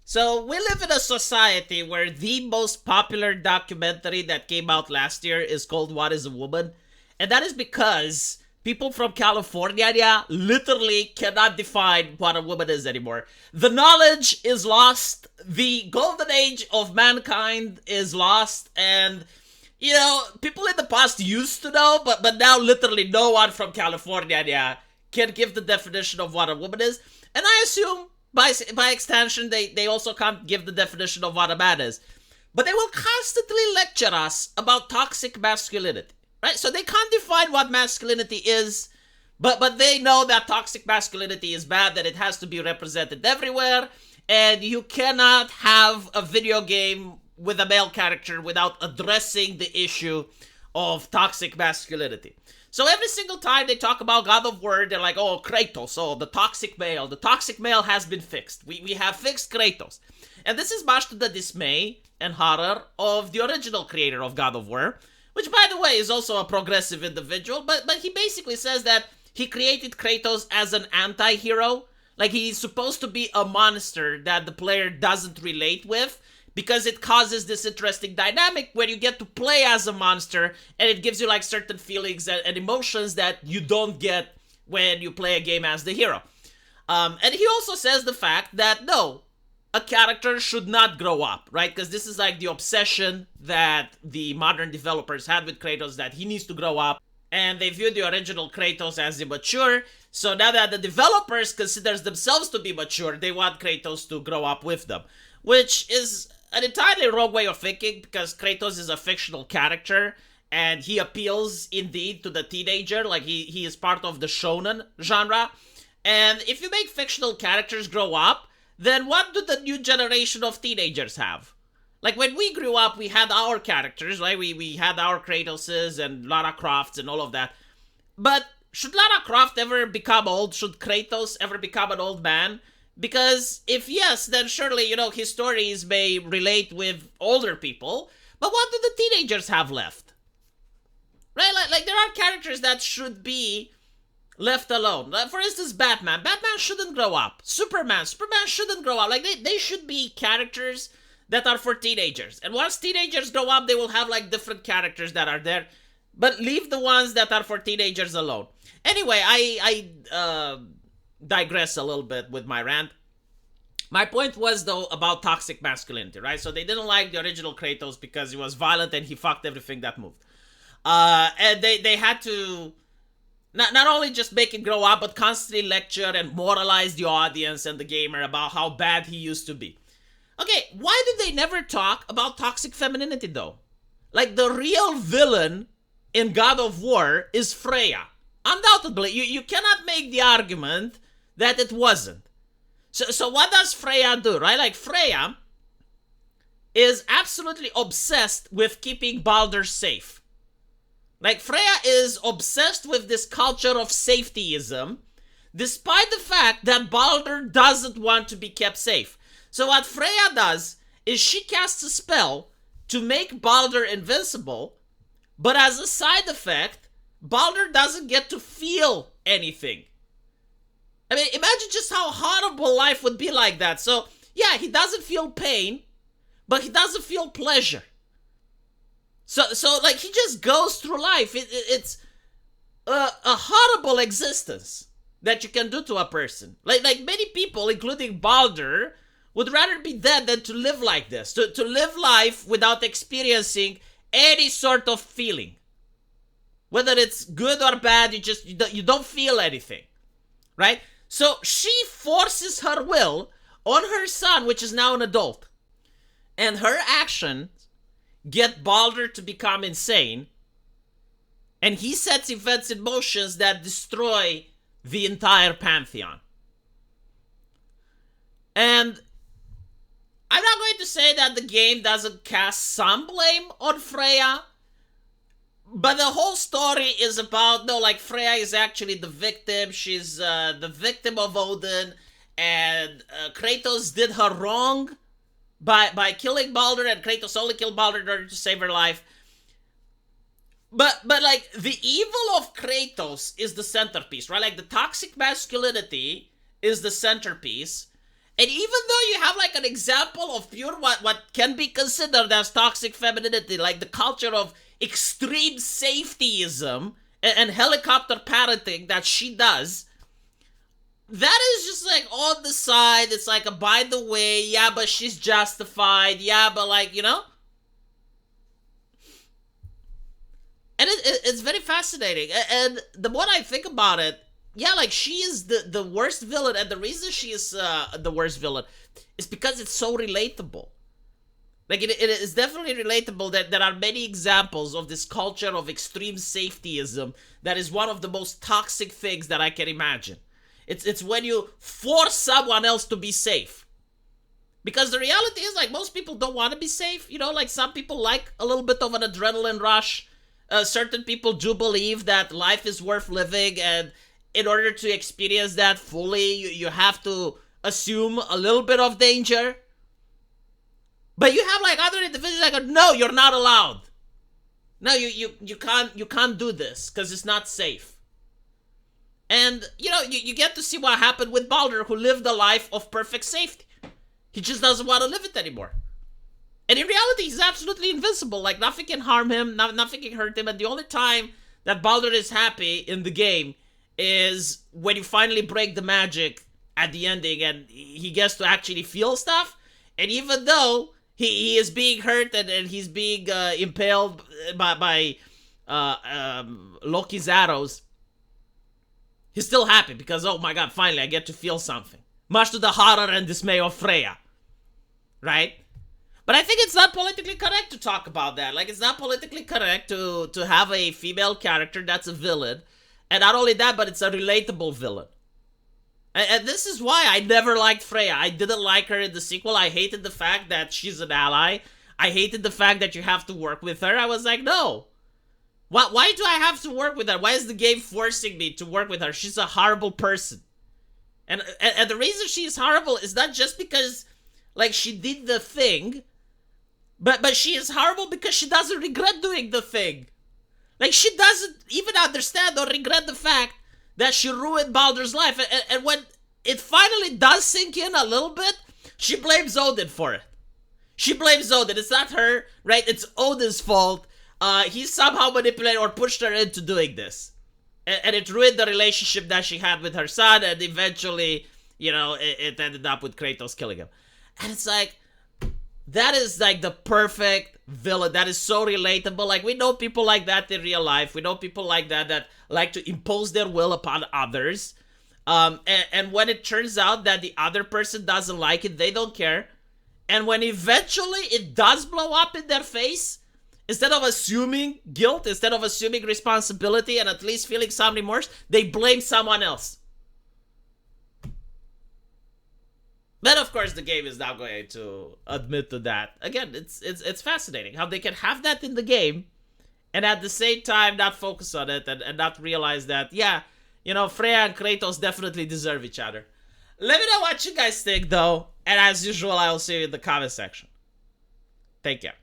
So we live in a society where the most popular documentary that came out last year is called What is a Woman? And that is because people from California, yeah, literally cannot define what a woman is anymore. The knowledge is lost, the golden age of mankind is lost, and people in the past used to know, but now literally no one from California, yeah, can give the definition of what a woman is. And I assume by extension they also can't give the definition of what a man is. But they will constantly lecture us about toxic masculinity, right? So they can't define what masculinity is, but they know that toxic masculinity is bad, that it has to be represented everywhere, and you cannot have a video game with a male character without addressing the issue of toxic masculinity. So every single time they talk about God of War, they're like, oh, Kratos, oh, the toxic male. The toxic male has been fixed. We have fixed Kratos. And this is much to the dismay and horror of the original creator of God of War, which, by the way, is also a progressive individual, but he basically says that he created Kratos as an anti-hero. Like, he's supposed to be a monster that the player doesn't relate with, because it causes this interesting dynamic where you get to play as a monster and it gives you like certain feelings and emotions that you don't get when you play a game as the hero. And he also says the fact that no, a character should not grow up, right? Because this is like the obsession that the modern developers had with Kratos, that he needs to grow up. And they view the original Kratos as immature. So now that the developers consider themselves to be mature, they want Kratos to grow up with them. Which is an entirely wrong way of thinking, because Kratos is a fictional character and he appeals indeed to the teenager. Like he is part of the shonen genre. And if you make fictional characters grow up, then what do the new generation of teenagers have? Like when we grew up, we had our characters, right? We had our Kratoses and Lara Crofts and all of that. But should Lara Croft ever become old? Should Kratos ever become an old man? Because if yes, then surely, his stories may relate with older people. But what do the teenagers have left? Right? Like there are characters that should be left alone. Like, for instance, Batman. Batman shouldn't grow up. Superman shouldn't grow up. Like they should be characters that are for teenagers. And once teenagers grow up, they will have like different characters that are there. But leave the ones that are for teenagers alone. Anyway, I digress a little bit with my rant. My point was, though, about toxic masculinity, right? So they didn't like the original Kratos because he was violent and he fucked everything that moved. And they had to not only just make it grow up, but constantly lecture and moralize the audience and the gamer about how bad he used to be. Okay, why do they never talk about toxic femininity, though? Like, the real villain in God of War is Freya. Undoubtedly, you cannot make the argument that it wasn't. So what does Freya do, right? Like, Freya is absolutely obsessed with keeping Baldur safe. Like, Freya is obsessed with this culture of safetyism, despite the fact that Baldur doesn't want to be kept safe. So what Freya does is she casts a spell to make Baldur invincible, but as a side effect, Baldur doesn't get to feel anything. I mean, imagine just how horrible life would be like that. So, yeah, he doesn't feel pain, but he doesn't feel pleasure. So like, he just goes through life. It's a horrible existence that you can do to a person. Like many people, including Baldur, would rather be dead than to live like this. To live life without experiencing any sort of feeling. Whether it's good or bad, you don't feel anything. Right? So she forces her will on her son, which is now an adult. And her actions get Baldur to become insane. And he sets events in motion that destroy the entire pantheon. And I'm not going to say that the game doesn't cast some blame on Freya, but the whole story is about, no, like, Freya is actually the victim. She's the victim of Odin, and Kratos did her wrong by killing Baldur, and Kratos only killed Baldur in order to save her life. But like, the evil of Kratos is the centerpiece, right? Like, the toxic masculinity is the centerpiece, And even though you have like an example of pure what can be considered as toxic femininity, like the culture of extreme safetyism and helicopter parenting that she does, that is just like on the side. It's like a by the way, yeah, but she's justified, yeah, but like, and it's very fascinating. And the more I think about it, yeah, like she is the worst villain, and the reason she is the worst villain is because it's so relatable. Like it is definitely relatable that there are many examples of this culture of extreme safetyism that is one of the most toxic things that I can imagine. It's when you force someone else to be safe. Because the reality is, like, most people don't want to be safe. Like some people like a little bit of an adrenaline rush. Certain people do believe that life is worth living, and in order to experience that fully, you have to assume a little bit of danger. But you have like other individuals that go, no, you're not allowed. No, you can't do this because it's not safe. And you get to see what happened with Balder, who lived a life of perfect safety. He just doesn't want to live it anymore. And in reality, he's absolutely invincible. Like, nothing can harm him, nothing can hurt him. And the only time that Balder is happy in the game is when you finally break the magic at the ending and he gets to actually feel stuff. And even though he is being hurt and he's being impaled by Loki's arrows, he's still happy because, oh my god, finally I get to feel something. Much to the horror and dismay of Freya. Right? But I think it's not politically correct to talk about that. Like, it's not politically correct to have a female character that's a villain. And not only that, but it's a relatable villain. And this is why I never liked Freya. I didn't like her in the sequel. I hated the fact that she's an ally. I hated the fact that you have to work with her. I was like, no. Why do I have to work with her? Why is the game forcing me to work with her? She's a horrible person. And the reason she's horrible is not just because, like, she did the thing, but she is horrible because she doesn't regret doing the thing. Like, she doesn't even understand or regret the fact that she ruined Baldur's life. And when it finally does sink in a little bit, she blames Odin for it. She blames Odin. It's not her, right? It's Odin's fault. He somehow manipulated or pushed her into doing this. And it ruined the relationship that she had with her son, and eventually, it ended up with Kratos killing him. And it's like, that is like the perfect villain. That is so relatable. Like, we know people like that in real life. We know people like that like to impose their will upon others. And when it turns out that the other person doesn't like it, they don't care. And when eventually it does blow up in their face, instead of assuming guilt, instead of assuming responsibility and at least feeling some remorse, they blame someone else. Then, of course, the game is now going to admit to that. Again, it's fascinating how they can have that in the game and at the same time not focus on it and not realize that, yeah, Freya and Kratos definitely deserve each other. Let me know what you guys think, though. And as usual, I will see you in the comment section. Take care.